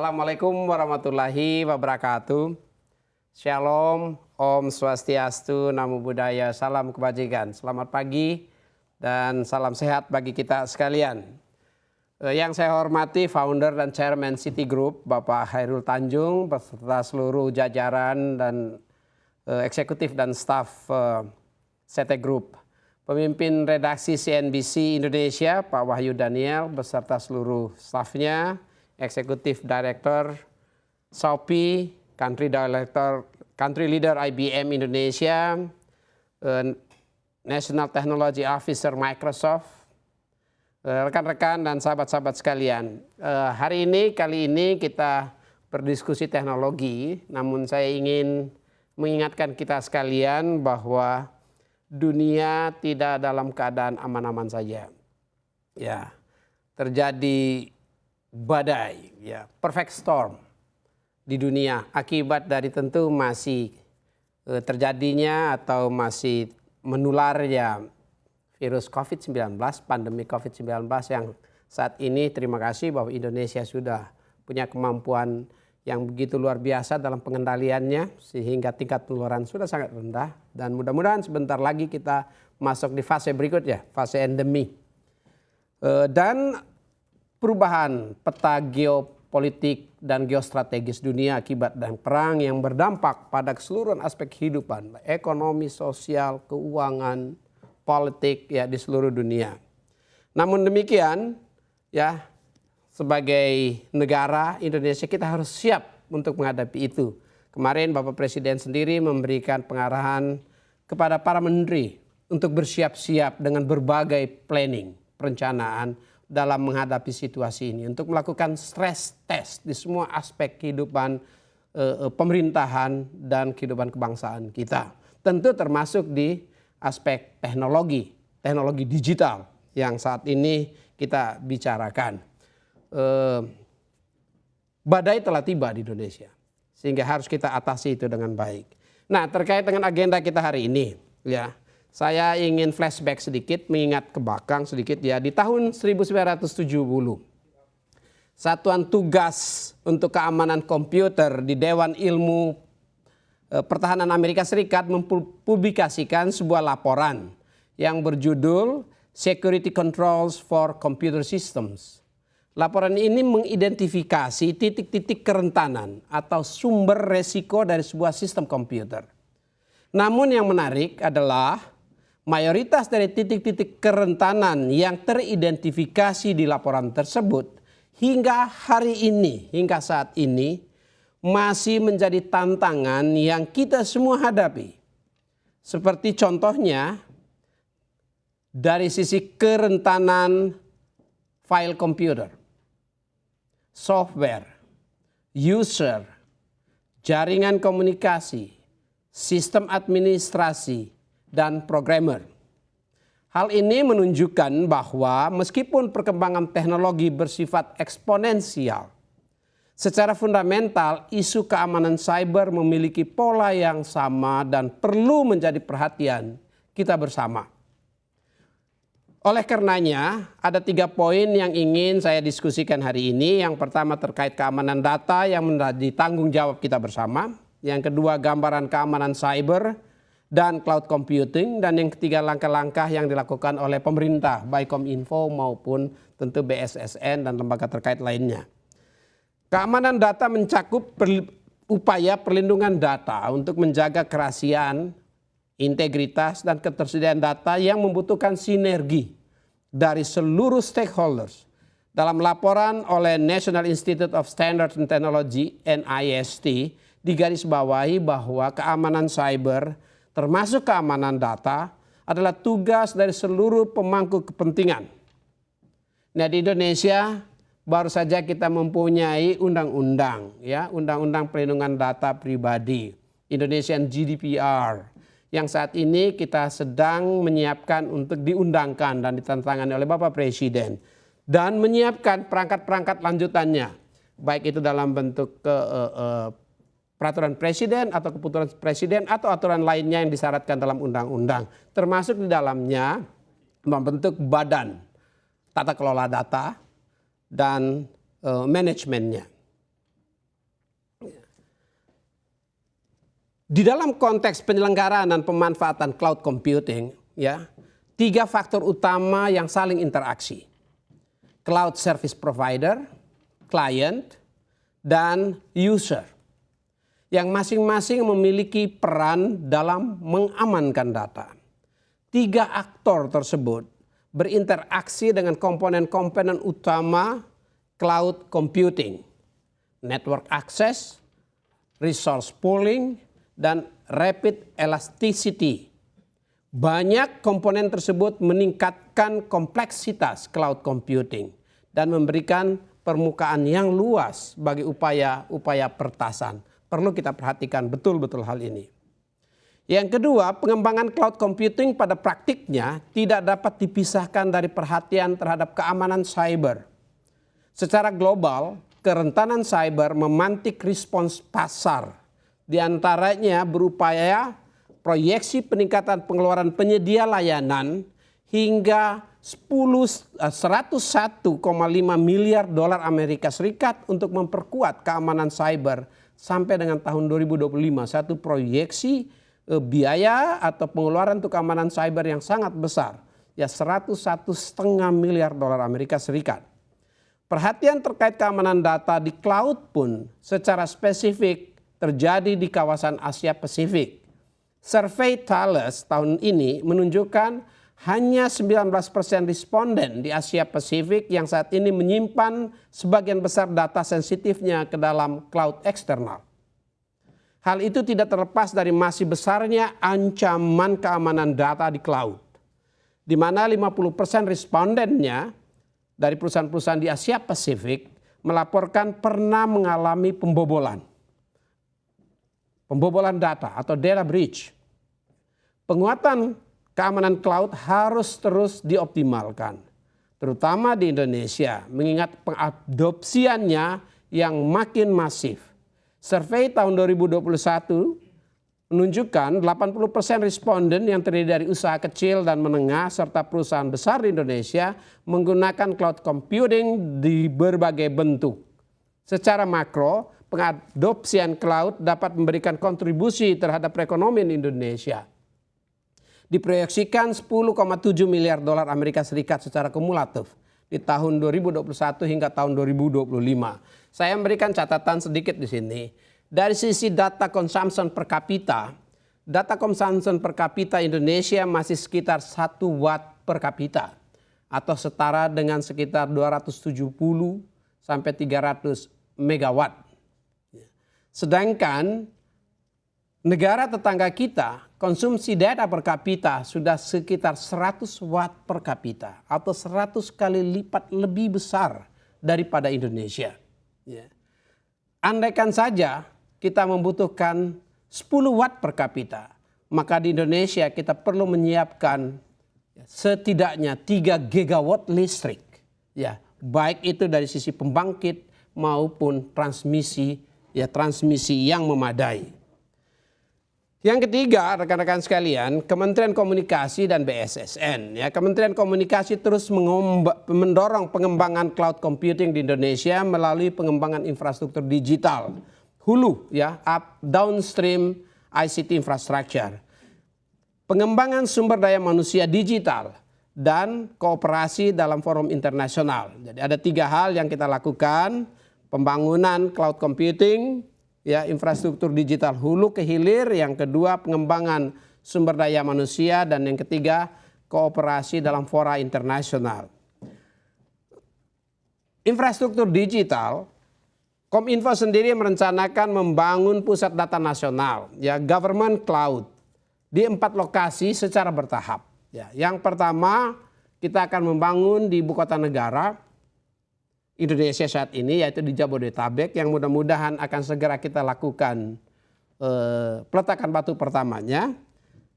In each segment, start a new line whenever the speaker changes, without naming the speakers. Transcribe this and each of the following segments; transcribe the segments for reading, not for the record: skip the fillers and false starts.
Assalamualaikum warahmatullahi wabarakatuh. Shalom, Om Swastiastu, Namo Buddhaya, salam kebajikan. Selamat pagi dan salam sehat bagi kita sekalian. Yang saya hormati founder dan chairman Citigroup, Bapak Khairul Tanjung, beserta seluruh jajaran dan eksekutif dan staf CT Group. Pemimpin redaksi CNBC Indonesia, Pak Wahyu Daniel, beserta seluruh stafnya. Eksekutif Director Shopee, Country Leader IBM Indonesia, National Technology Officer Microsoft, rekan-rekan dan sahabat-sahabat sekalian. Kali ini kita berdiskusi teknologi, namun saya ingin mengingatkan kita sekalian bahwa dunia tidak dalam keadaan aman-aman saja. Ya, terjadi badai, ya, perfect storm di dunia akibat dari tentu masih terjadinya atau masih menularnya virus COVID-19, pandemi COVID-19 yang saat ini terima kasih bahwa Indonesia sudah punya kemampuan yang begitu luar biasa dalam pengendaliannya sehingga tingkat penularan sudah sangat rendah dan mudah-mudahan sebentar lagi kita masuk di fase berikutnya, fase endemi. Dan perubahan peta geopolitik dan geostrategis dunia akibat dan perang yang berdampak pada keseluruhan aspek kehidupan, ekonomi, sosial, keuangan, politik ya di seluruh dunia. Namun demikian ya sebagai negara Indonesia kita harus siap untuk menghadapi itu. Kemarin Bapak Presiden sendiri memberikan pengarahan kepada para menteri untuk bersiap-siap dengan berbagai planning, perencanaan dalam menghadapi situasi ini untuk melakukan stress test di semua aspek kehidupan pemerintahan dan kehidupan kebangsaan kita. Tentu termasuk di aspek teknologi digital yang saat ini kita bicarakan. Badai telah tiba di Indonesia sehingga harus kita atasi itu dengan baik. Nah, terkait dengan agenda kita hari ini ya. Saya ingin flashback sedikit, mengingat ke belakang sedikit ya. Di tahun 1970, Satuan Tugas untuk Keamanan Komputer di Dewan Ilmu Pertahanan Amerika Serikat mempublikasikan sebuah laporan yang berjudul Security Controls for Computer Systems. Laporan ini mengidentifikasi titik-titik kerentanan atau sumber resiko dari sebuah sistem komputer. Namun yang menarik adalah mayoritas dari titik-titik kerentanan yang teridentifikasi di laporan tersebut hingga saat ini masih menjadi tantangan yang kita semua hadapi. Seperti contohnya dari sisi kerentanan file komputer, software, user, jaringan komunikasi, sistem administrasi, dan programmer. Hal ini menunjukkan bahwa meskipun perkembangan teknologi bersifat eksponensial, secara fundamental isu keamanan cyber memiliki pola yang sama dan perlu menjadi perhatian kita bersama. Oleh karenanya ada 3 poin yang ingin saya diskusikan hari ini. Yang pertama terkait keamanan data yang menjadi tanggung jawab kita bersama. Yang kedua gambaran keamanan cyber dan cloud computing, dan yang ketiga langkah-langkah yang dilakukan oleh pemerintah baik Kominfo maupun tentu BSSN dan lembaga terkait lainnya. Keamanan data mencakup upaya perlindungan data untuk menjaga kerahasiaan, integritas dan ketersediaan data yang membutuhkan sinergi dari seluruh stakeholders. Dalam laporan oleh National Institute of Standards and Technology (NIST) digarisbawahi bahwa keamanan cyber termasuk keamanan data adalah tugas dari seluruh pemangku kepentingan. Nah, di Indonesia baru saja kita mempunyai undang-undang ya, Undang-Undang Perlindungan Data Pribadi, Indonesian GDPR, yang saat ini kita sedang menyiapkan untuk diundangkan dan ditandatangani oleh Bapak Presiden dan menyiapkan perangkat-perangkat lanjutannya, baik itu dalam bentuk peraturan presiden atau keputusan presiden atau aturan lainnya yang disyaratkan dalam undang-undang, termasuk di dalamnya membentuk badan tata kelola data dan manajemennya. Di dalam konteks penyelenggaraan dan pemanfaatan cloud computing, ya, 3 faktor utama yang saling interaksi. Cloud service provider, client, dan user. Yang masing-masing memiliki peran dalam mengamankan data. 3 aktor tersebut berinteraksi dengan komponen-komponen utama cloud computing. Network access, resource pooling, dan rapid elasticity. Banyak komponen tersebut meningkatkan kompleksitas cloud computing dan memberikan permukaan yang luas bagi upaya-upaya pertasan. Perlu kita perhatikan betul-betul hal ini. Yang kedua, pengembangan cloud computing pada praktiknya tidak dapat dipisahkan dari perhatian terhadap keamanan cyber. Secara global, kerentanan cyber memantik respons pasar. Di antaranya berupaya proyeksi peningkatan pengeluaran penyedia layanan hingga 101,5 miliar dolar Amerika Serikat untuk memperkuat keamanan cyber sampai dengan tahun 2025. Satu proyeksi biaya atau pengeluaran untuk keamanan cyber yang sangat besar, ya 101,5 miliar dolar Amerika Serikat. Perhatian terkait keamanan data di cloud pun secara spesifik terjadi di kawasan Asia Pasifik. Survei Thales tahun ini menunjukkan hanya 19% responden di Asia Pasifik yang saat ini menyimpan sebagian besar data sensitifnya ke dalam cloud eksternal. Hal itu tidak terlepas dari masih besarnya ancaman keamanan data di cloud, di mana 50% respondennya dari perusahaan-perusahaan di Asia Pasifik melaporkan pernah mengalami pembobolan data atau data breach. Penguatan keamanan cloud harus terus dioptimalkan, terutama di Indonesia, mengingat pengadopsiannya yang makin masif. Survei tahun 2021 menunjukkan 80% responden yang terdiri dari usaha kecil dan menengah serta perusahaan besar di Indonesia menggunakan cloud computing di berbagai bentuk. Secara makro, pengadopsian cloud dapat memberikan kontribusi terhadap perekonomian Indonesia. Diproyeksikan 10,7 miliar dolar Amerika Serikat secara kumulatif di tahun 2021 hingga tahun 2025. Saya memberikan catatan sedikit di sini. Dari sisi data consumption per kapita Indonesia masih sekitar 1 watt per kapita atau setara dengan sekitar 270 sampai 300 megawatt. Sedangkan negara tetangga kita konsumsi data per kapita sudah sekitar 100 watt per kapita atau 100 kali lipat lebih besar daripada Indonesia. Andaikan saja kita membutuhkan 10 watt per kapita, maka di Indonesia kita perlu menyiapkan setidaknya 3 gigawatt listrik. Ya, baik itu dari sisi pembangkit maupun transmisi yang memadai. Yang ketiga, rekan-rekan sekalian, Kementerian Komunikasi dan BSSN. Ya, Kementerian Komunikasi terus mendorong pengembangan cloud computing di Indonesia melalui pengembangan infrastruktur digital, hulu, ya, downstream ICT infrastructure, pengembangan sumber daya manusia digital, dan kooperasi dalam forum internasional. Jadi ada 3 hal yang kita lakukan: pembangunan cloud computing, ya, infrastruktur digital hulu ke hilir, yang kedua pengembangan sumber daya manusia, dan yang ketiga kooperasi dalam fora internasional. Infrastruktur digital, Kominfo sendiri merencanakan membangun pusat data nasional, ya, government cloud, di 4 lokasi secara bertahap. Ya, yang pertama kita akan membangun di ibu kota negara Indonesia saat ini, yaitu di Jabodetabek, yang mudah-mudahan akan segera kita lakukan peletakan batu pertamanya.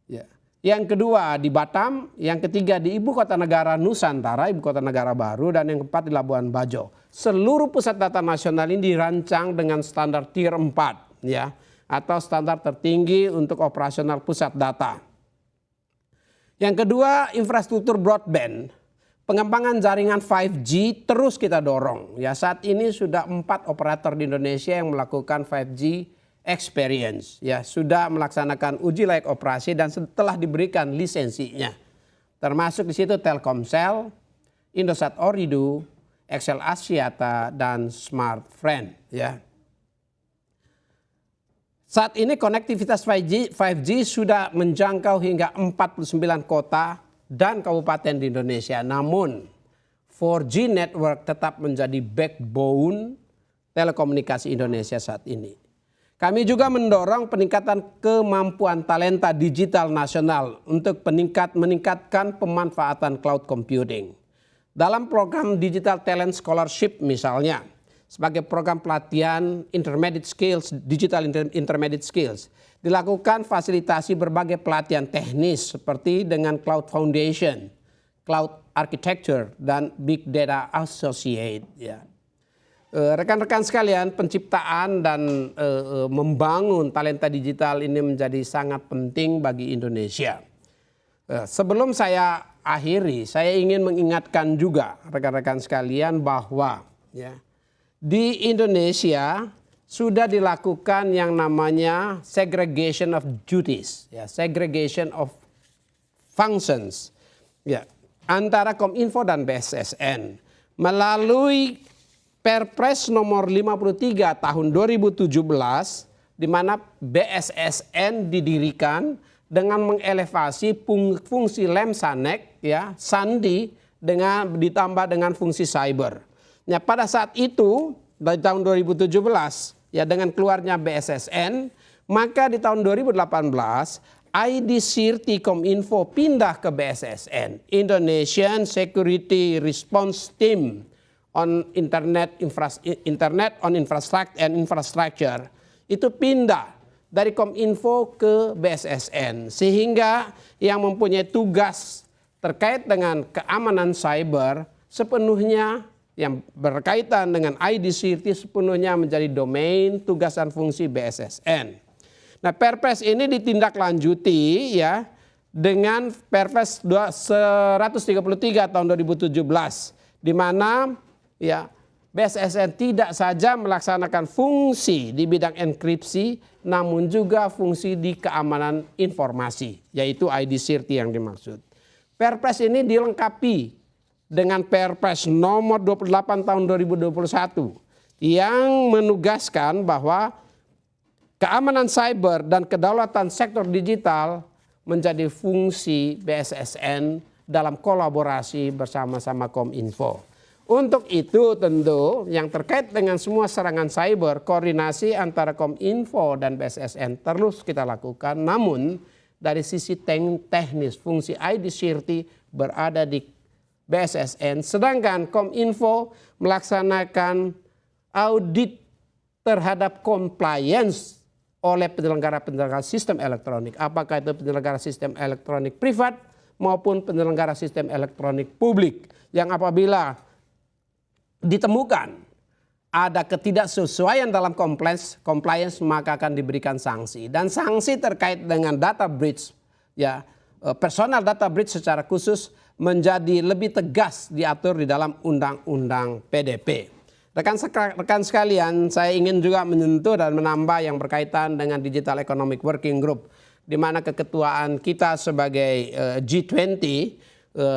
Ya. Yang kedua di Batam, yang ketiga di ibu kota negara Nusantara, ibu kota negara baru, dan yang keempat di Labuan Bajo. Seluruh pusat data nasional ini dirancang dengan standar tier 4, ya, atau standar tertinggi untuk operasional pusat data. Yang kedua, infrastruktur broadband. Pengembangan jaringan 5G terus kita dorong. Ya, saat ini sudah 4 operator di Indonesia yang melakukan 5G experience, ya, sudah melaksanakan uji layak operasi dan setelah diberikan lisensinya. Termasuk di situ Telkomsel, Indosat Ooredoo, XL Axiata, dan Smartfren, ya. Saat ini konektivitas 5G sudah menjangkau hingga 49 kota dan kabupaten di Indonesia. Namun 4G network tetap menjadi backbone telekomunikasi Indonesia saat ini. Kami juga mendorong peningkatan kemampuan talenta digital nasional untuk meningkatkan pemanfaatan cloud computing. Dalam program Digital Talent Scholarship misalnya, sebagai program pelatihan intermediate skills, digital intermediate skills, dilakukan fasilitasi berbagai pelatihan teknis seperti dengan Cloud Foundation, Cloud Architecture, dan Big Data Associate. Ya. Rekan-rekan sekalian, penciptaan dan membangun talenta digital ini menjadi sangat penting bagi Indonesia. Sebelum saya akhiri, saya ingin mengingatkan juga rekan-rekan sekalian bahwa ya, di Indonesia sudah dilakukan yang namanya segregation of duties, ya, segregation of functions, ya, antara Kominfo dan BSSN melalui Perpres nomor 53 tahun 2017, di mana BSSN didirikan dengan mengelevasi fungsi Lemsanek, ya, Sandi, dengan ditambah dengan fungsi cyber. Ya, pada saat itu dari tahun 2017 ya dengan keluarnya BSSN, maka di tahun 2018 ID Sirti Kominfo pindah ke BSSN, Indonesian Security Response Team on Internet on Infrastructure itu pindah dari Kominfo ke BSSN, sehingga yang mempunyai tugas terkait dengan keamanan cyber sepenuhnya yang berkaitan dengan ID Sirti sepenuhnya menjadi domain tugas dan fungsi BSSN. Nah, Perpres ini ditindaklanjuti ya dengan Perpres 133 tahun 2017, di mana ya BSSN tidak saja melaksanakan fungsi di bidang enkripsi, namun juga fungsi di keamanan informasi, yaitu ID Sirti yang dimaksud. Perpres ini dilengkapi dengan Perpres nomor 28 tahun 2021 yang menugaskan bahwa keamanan cyber dan kedaulatan sektor digital menjadi fungsi BSSN dalam kolaborasi bersama-sama Kominfo. Untuk itu tentu yang terkait dengan semua serangan cyber, koordinasi antara Kominfo dan BSSN terus kita lakukan. Namun dari sisi teknis fungsi ID Sirti berada di BSSN, sedangkan Kominfo melaksanakan audit terhadap compliance oleh penyelenggara-penyelenggara sistem elektronik. Apakah itu penyelenggara sistem elektronik privat maupun penyelenggara sistem elektronik publik, yang apabila ditemukan ada ketidaksesuaian dalam compliance maka akan diberikan sanksi. Dan sanksi terkait dengan data breach, ya, personal data breach secara khusus menjadi lebih tegas diatur di dalam Undang-Undang PDP. Rekan sekalian, saya ingin juga menyentuh dan menambah yang berkaitan dengan Digital Economic Working Group, di mana keketuaan kita sebagai G20,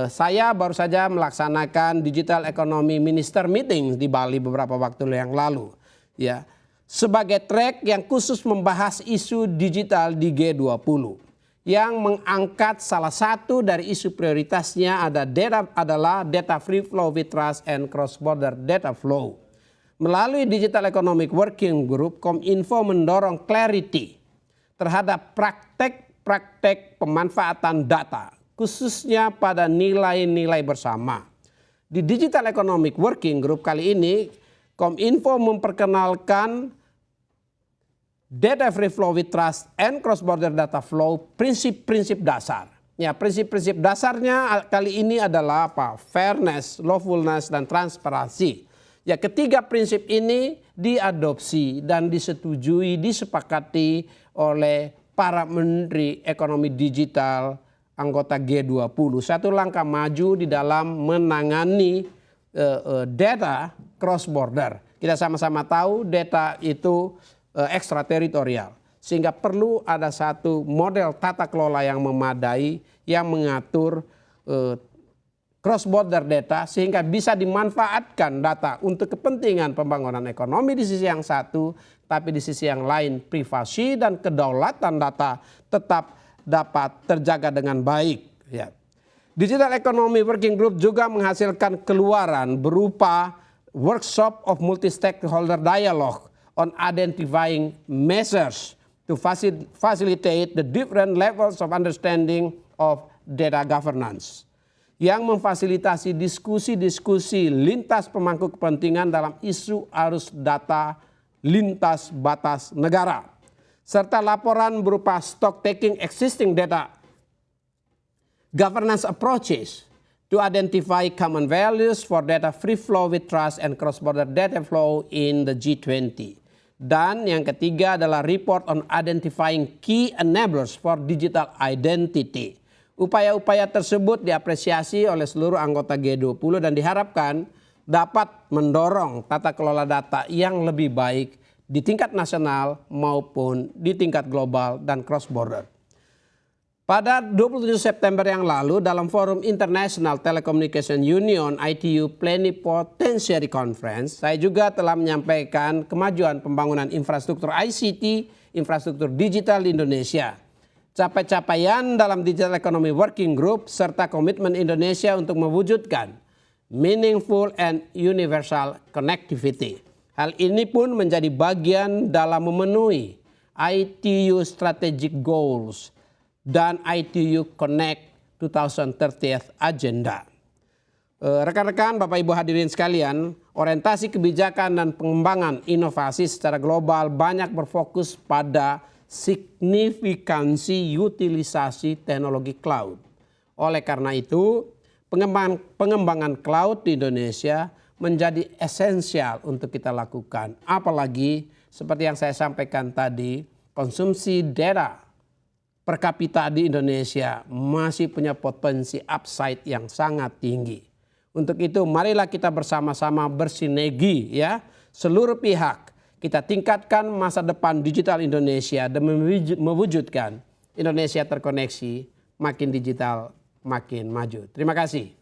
saya baru saja melaksanakan Digital Economy Minister Meeting di Bali beberapa waktu yang lalu, ya, sebagai track yang khusus membahas isu digital di G20. Yang mengangkat salah satu dari isu prioritasnya adalah data free flow with trust and cross-border data flow. Melalui Digital Economic Working Group, Kominfo mendorong clarity terhadap praktek pemanfaatan data, khususnya pada nilai-nilai bersama. Di Digital Economic Working Group kali ini, Kominfo memperkenalkan data free flow with trust and cross-border data flow, prinsip-prinsip dasar. Ya, prinsip-prinsip dasarnya kali ini adalah apa? Fairness, lawfulness, dan transparansi. Ya, ketiga prinsip ini diadopsi dan disetujui, disepakati oleh para menteri ekonomi digital anggota G20. Satu langkah maju di dalam menangani data cross-border. Kita sama-sama tahu data itu ekstrateritorial. Sehingga perlu ada satu model tata kelola yang memadai yang mengatur cross border data sehingga bisa dimanfaatkan data untuk kepentingan pembangunan ekonomi di sisi yang satu, tapi di sisi yang lain privasi dan kedaulatan data tetap dapat terjaga dengan baik. Ya. Digital Economy Working Group juga menghasilkan keluaran berupa workshop of multi-stakeholder dialogue on identifying measures to facilitate the different levels of understanding of data governance, yang memfasilitasi diskusi-diskusi lintas pemangku kepentingan dalam isu arus data lintas batas negara, serta laporan berupa stock taking existing data governance approaches to identify common values for data free flow with trust and cross-border data flow in the G20. Dan yang ketiga adalah report on identifying key enablers for digital identity. Upaya-upaya tersebut diapresiasi oleh seluruh anggota G20 dan diharapkan dapat mendorong tata kelola data yang lebih baik di tingkat nasional maupun di tingkat global dan cross-border. Pada 27 September yang lalu dalam Forum International Telecommunication Union ITU Plenipotentiary Conference, saya juga telah menyampaikan kemajuan pembangunan infrastruktur ICT, infrastruktur digital di Indonesia, capaian dalam Digital Economy Working Group, serta komitmen Indonesia untuk mewujudkan meaningful and universal connectivity. Hal ini pun menjadi bagian dalam memenuhi ITU Strategic Goals dan ITU Connect 2030 Agenda. Rekan-rekan, Bapak Ibu hadirin sekalian, orientasi kebijakan dan pengembangan inovasi secara global banyak berfokus pada signifikansi utilisasi teknologi cloud. Oleh karena itu, pengembangan cloud di Indonesia menjadi esensial untuk kita lakukan. Apalagi seperti yang saya sampaikan tadi, konsumsi data per kapita di Indonesia masih punya potensi upside yang sangat tinggi. Untuk itu marilah kita bersama-sama bersinergi ya, seluruh pihak. Kita tingkatkan masa depan digital Indonesia dan mewujudkan Indonesia terkoneksi, makin digital, makin maju. Terima kasih.